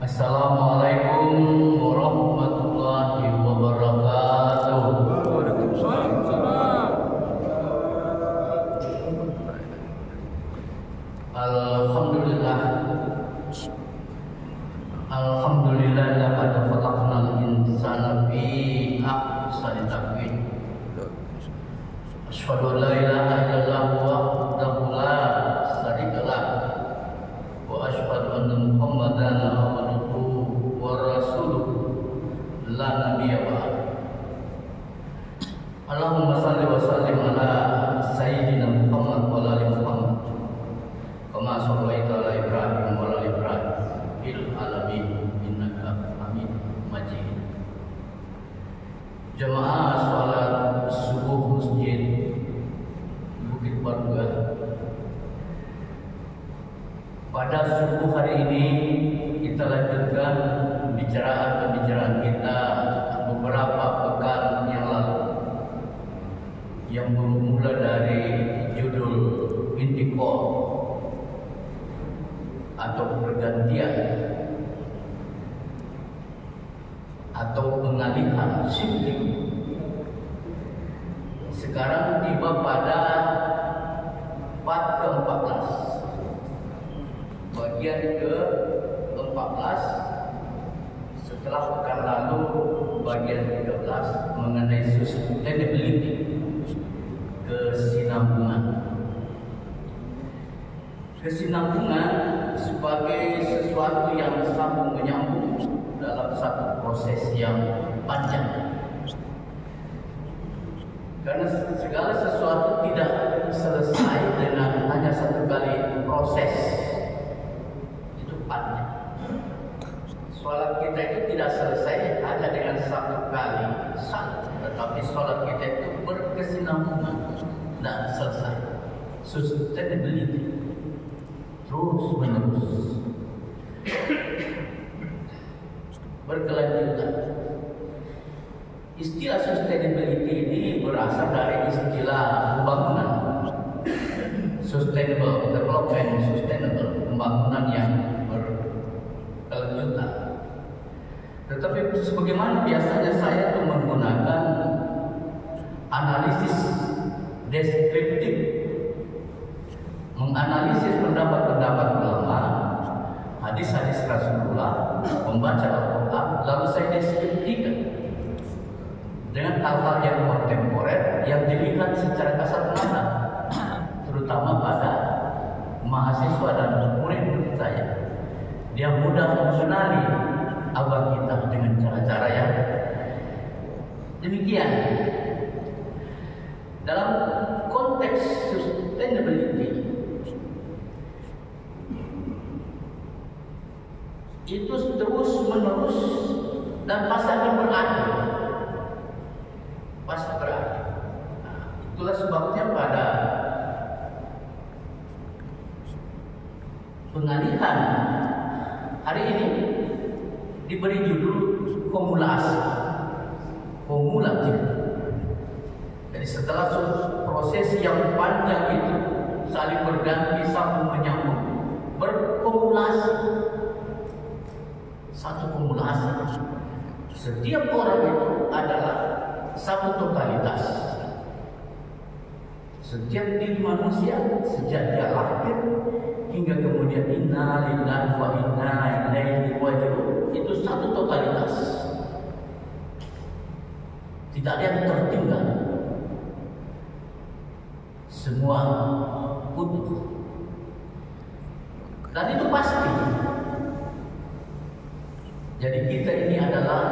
Assalamualaikum warahmatullahi wabarakatuh. Alhamdulillah. Alhamdulillah laqad khalaqnal insana fi ahsani taqwim. Asyhadu an la ilaha illallah wahdahu la syarika lah wa asyhadu anna Muhammadan abduhu wa rasuluhu la nabiyya ba'd. Allahumma shalli wa sallim ala sayyidina Muhammad wa ala ali Muhammad kama shallaita ala Ibrahim wa ala ali Ibrahim fil alamin innaka Hamidum Majid. Jamaah salat subuh masjid Bukit Barga. Pada subuh hari ini kita lanjutkan pembicaraan kita beberapa pekan yang lalu yang bermula dari judul intikal atau pergantian atau pengalihan shifting. Sekarang tiba pada part ke-14, bagian ke-14 setelah pekan lalu bagian 13 mengenai sustainability, kesinambungan. Kesinambungan sebagai sesuatu yang sambung menyambung dalam satu proses yang panjang. Karena segala sesuatu tidak selesai dengan hanya satu kali proses. Itu panjang. Sholat kita itu tidak selesai hanya dengan satu kali salat, tetapi sholat kita itu berkesinambungan dan selesai. Sustainability, terus menerus, berkelanjutan. Istilah sustainability ini berasal dari istilah pembangunan, sustainable development, sustainable, pembangunan yang berkelanjutan. Tetapi sebagaimana biasanya saya itu menggunakan analisis deskriptif, menganalisis pendapat-pendapat ulama, hadis-hadis Rasulullah, membaca Al-Quran, lalu saya deskripsikan dengan hal-hal yang kontemporer yang dilihat secara kasat mata, terutama pada mahasiswa dan murid-murid saya. Dia mudah mengenali abang kita dengan cara-cara yang demikian. Dalam konteks sustainability itu terus menerus dan pasti akan berakhir. Pasti berakhir. Itulah sebabnya pada pengalihan hari ini diberi judul kumulasi, kumulatif. Jadi setelah proses yang panjang itu saling berganti, sambung menyambung, berkumulasi, satu kumulasi. Setiap orang itu adalah satu totalitas. Setiap diri manusia sejak dia lahir hingga kemudian inna lillahi wa inna ilaihi raji'un itu satu totalitas. Tidak ada yang tertinggal. Semua utuh. Dan itu pasti. Jadi kita ini adalah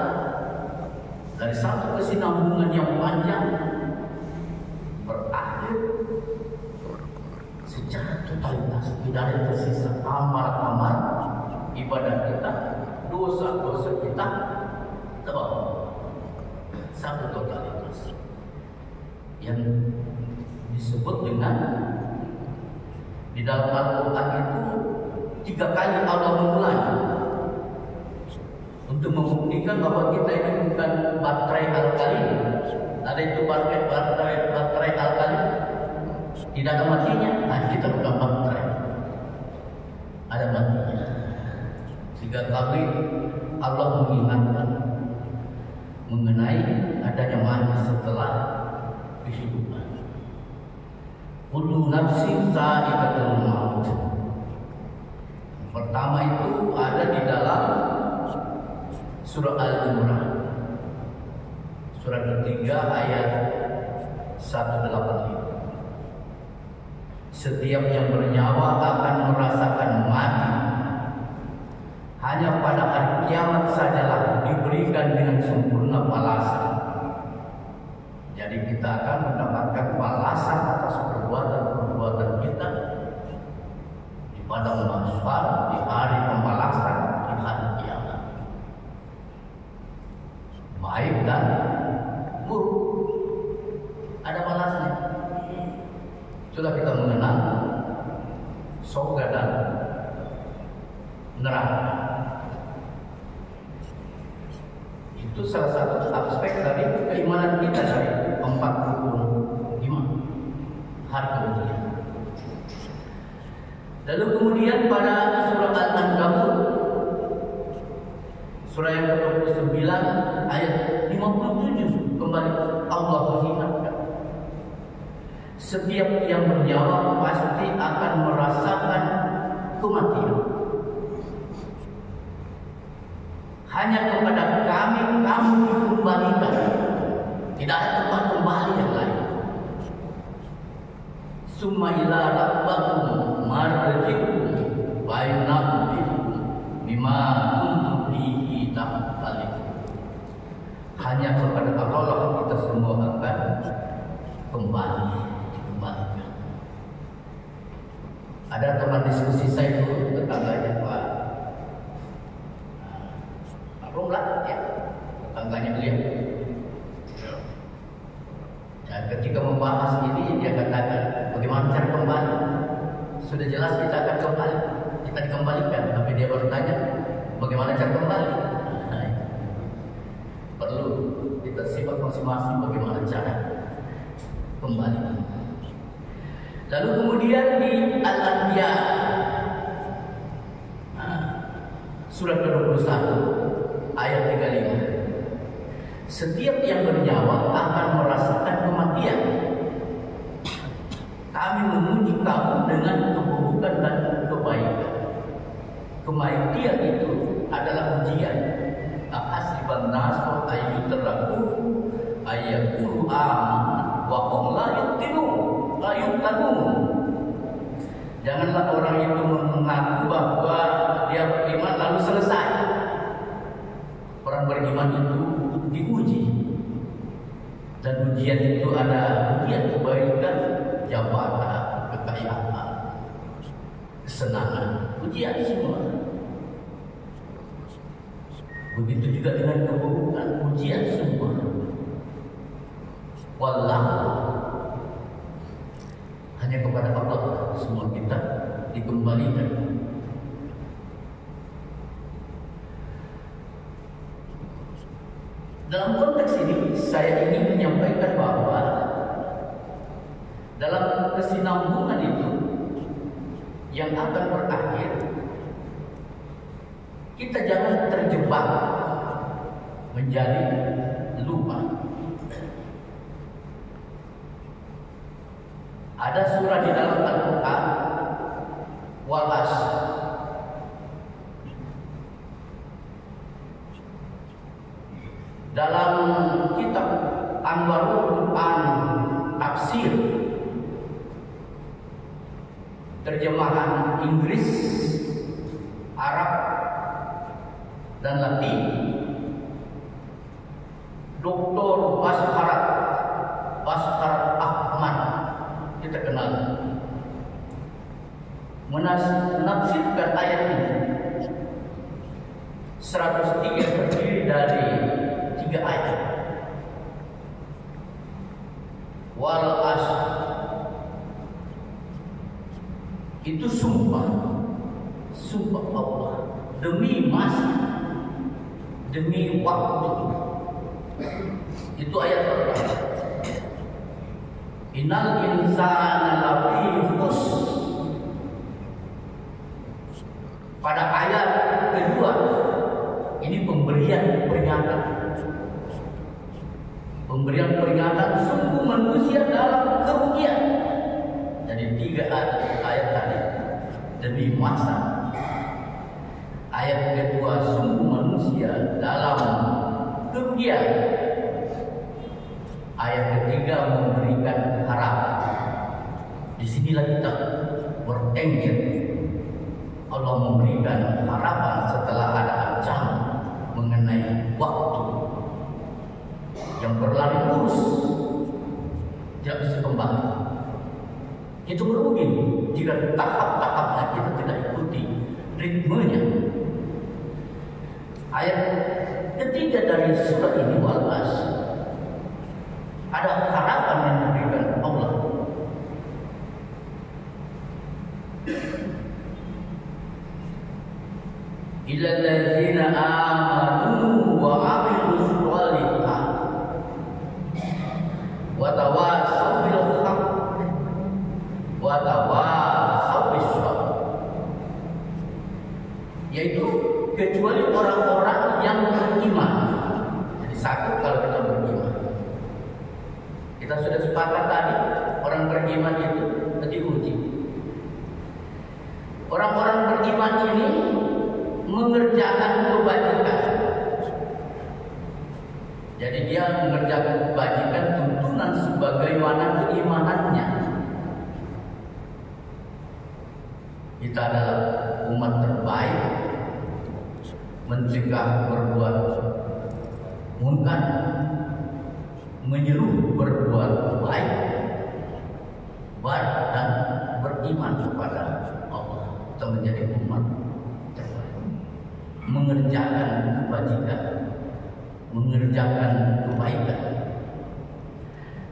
dari satu kesinambungan yang panjang berakhir secara totalitas, tidak ada yang tersisa. Amal-amal ibadah kita, dosa-dosa kita terbawa satu totalitas yang disebut dengan di dalam Al-Quran itu 3 kali Allah memulai untuk membuktikan bahwa kita ini bukan baterai alkalin. Ada itu baterai alkalin tidak ada matinya. Nah, kita bukan baterai, ada matinya. 3 kali Allah mengingatkan mengenai adanya mati setelah kehidupan. Kullu nafsin za'iqatul maut. Pertama itu ada di dalam surah Al-Imran, surat ketiga ayat 185. Setiap yang bernyawa akan merasakan mati. Hanya pada hari kiamat sajalah diberikan dengan sempurna balasan. Jadi kita akan mendapatkan balasan atas perbuatan-perbuatan kita di padang mahsyar, di hari pembalasan, di hari kiamat. Baik dan buruk ada balasnya. Sudah kita mengenal surga dan neraka. Itu salah satu aspek dari keimanan kita dari 4 rukun iman, hari kemudian. Lalu kemudian pada surah Al-Ankabut, surah yang ke-29 ayat 57, kembali Allah mengingatkan, setiap yang bernyawa pasti akan merasakan kematian. Hanya kepada kami kamu dikembalikan. Tidak ada tempat kembali yang lain. Summa ila rabbakum marji'ukum wa yunabbi'ukum bima kuntum fihi takhtalifun. Hanya kepada Allah kita semua akan dikembalikan. Ada teman diskusi saya dulu, tetangganya Pak Romlah, ya, tetangganya beliau. Ya, ketika membahas ini dia katakan bagaimana cara kembali. Sudah jelas kita akan kembali, kita dikembalikan, tapi dia bertanya bagaimana cara kembali. Nah, perlu kita simak masing-masing bagaimana cara kembali. Lalu kemudian di Al-Anbiya surat ke-21 ayat 35. Setiap yang bernyawa akan merasakan kematian. Kami menguji kamu dengan keburukan dan kebaikan. Kematian itu adalah ujian. Ahasiban nasu ayyutraku ayyaqulu amanna wa hum la yuqinun. Janganlah orang itu mengaku bahwa dia beriman lalu selesai. Orang beriman itu diuji, dan ujian itu ada ujian kebaikan, jabatan, kekayaan, kesenangan, ujian semua. Begitu juga dengan keburukan, ujian semua. Wallahu, hanya kepada Allah semua kita dikembalikan. Dalam konteks ini saya ingin menyampaikan bahwa dalam kesinambungan itu yang akan berakhir, kita jangan terjebak menjadi lupa. Ada surah di dalam Al-Quran, Walas. Dalam kitab Anwarul Quran Tafsir, terjemahan Inggris, Arab, dan Latin, Dr. Basharat Ahmad, kita kenal, menafsirkan ayat ini. 103 terdiri dari 3 ayat. Wal asr, itu sumpah Allah, demi masa, demi waktu. Itu ayat pertama. Innal insana lafi khusr. Pada ayat kedua, sungguh manusia dalam kerugian. Jadi 3 ayat tadi demi masa. Ayat kedua, sungguh manusia dalam kerugian. Ayat ketiga, memberikan harapan. Disinilah kita bertengger. Allah memberikan harapan setelah ada ancaman mengenai waktu yang berlalu lurus, tidak bisa kembali. Itu merugi jika tahap-tahapnya kita tidak ikuti ritmenya. Ayat ketiga dari surat ini, Wal-Asr, ada harapan yang diberikan Allah. Illal ladzina amanu wa 'amilus shalihat wa tawassaw bil haqq wa tawassaw bis sabr. Yaitu kecuali orang-orang yang beriman. Jadi satu, kalau kita beriman, kita sudah sepakat tadi, orang beriman itu diuji. Orang-orang beriman ini mengerjakan kebajikan. Jadi dia mengerjakan kebajikan tuntunan sebagaimana keimanannya. Kita adalah umat terbaik, mencegah berbuat munkar, menyeru berbuat baik, dan beriman kepada Allah. Kita menjadi umat terbaik, mengerjakan kebajikan, mengerjakan kebaikan,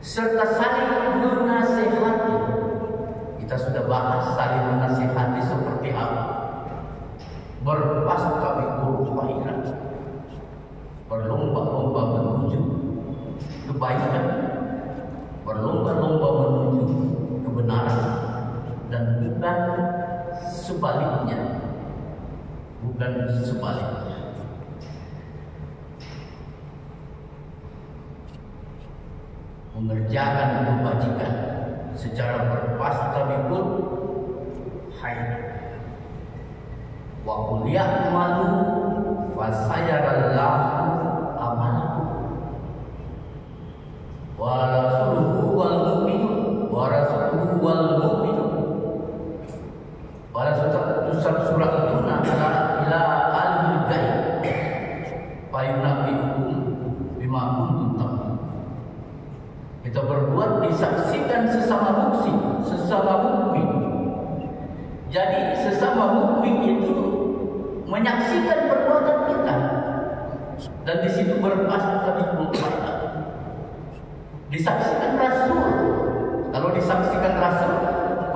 serta saling menasihati. Kita sudah bahas saling menasihati seperti apa. Berfastabiqul khairat, berlomba-lomba menuju kebaikan, berlomba-lomba menuju kebenaran, dan bukan sebaliknya. Bukan sebaliknya. Mengerjakan kebajikan secara berfastabiqul khairat. Wa qul ya'malu fasayarallahu amalakum wa rasuluhu wal mu'minun pada surat Al-Nuna ila al-ghaib fayunabbi'ukum bima kuntum ta'malun. Kita berbuat disaksikan sesama mukmin. Jadi sesama mukmin itu menyaksikan perbuatan kita, dan di situ berfastabiqul khairat. Disaksikan Rasul. Kalau disaksikan Rasul,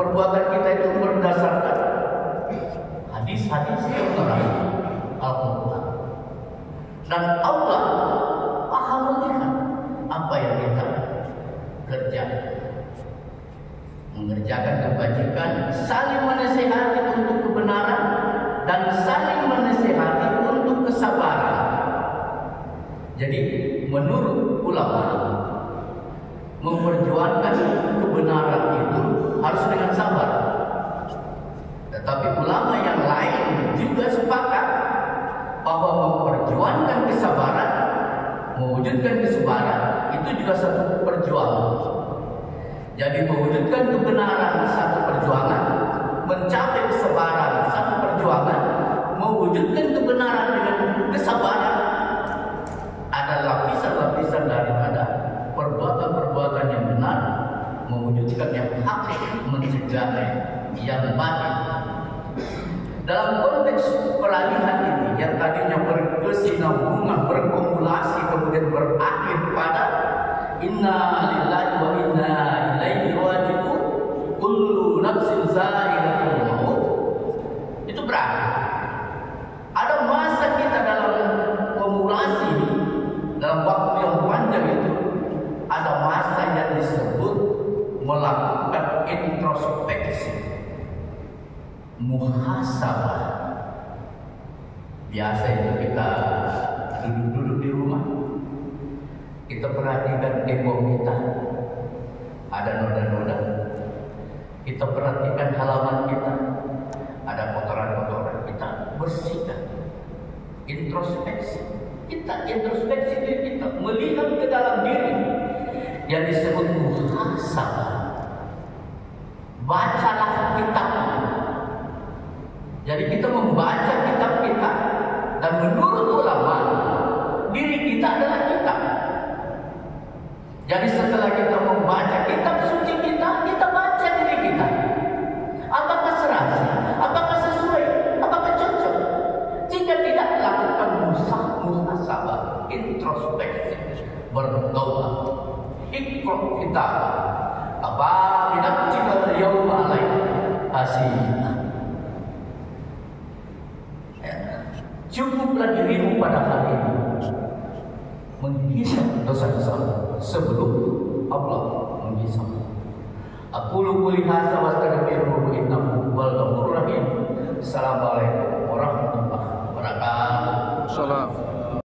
perbuatan kita itu berdasarkan hadis-hadis yang terakhir Al-Quran. Dan Allah paham melihat apa yang kita kerjakan. Mengerjakan kebajikan, saling menasihati untuk kebenaran, dan saling menasihati untuk kesabaran. Jadi menurut ulama, memperjuangkan kebenaran itu harus dengan sabar. Tetapi ulama yang lain juga sepakat bahwa memperjuangkan kesabaran, mewujudkan kesabaran itu juga satu perjuangan. Jadi mewujudkan kebenaran satu perjuangan, mencapai kesabaran satu perjuangan, mewujudkan kebenaran dengan kesabaran ada lapisan-lapisan daripada perbuatan-perbuatan yang benar, mewujudkan yang hak, mencegah yang batil. Dalam konteks peralihan ini yang tadinya berkesinambungan, berkumulasi, kemudian berakhir pada inna lillahi wa inna ilaihi raji'un, kullu nafsin za'iqatul maut, itu berakhir. Ada masa kita dalam kumulasi, dalam waktu yang panjang itu, ada masa yang disebut melakukan introspeksi, muhasabah. Biasa itu kita duduk-duduk di rumah, Kita perhatikan tembok kita, ada noda-noda. Kita perhatikan halaman kita, ada kotoran-kotoran. Kita bersihkan. Introspeksi. Kita introspeksi diri kita, melihat ke dalam diri yang disebut muhasabah. Bacalah kitab. Jadi kita membaca kitab kita, dan menurut ulama diri kita adalah kitab. Jadi setelah kita membaca kitab suci kita, kita baca diri kita. Apakah serasi? Apakah sesuai? Apakah cocok? Jika tidak, lakukan muhasabah, introspeksi, berdoa. Iqra kitab. Apa binafsika al-yawma alaika hasibah. Cukuplah dirimu pada hari ini menghisap dosa-dosa sebelum Allah menghisap. Aku quli hadza wastaghfiruhu innahu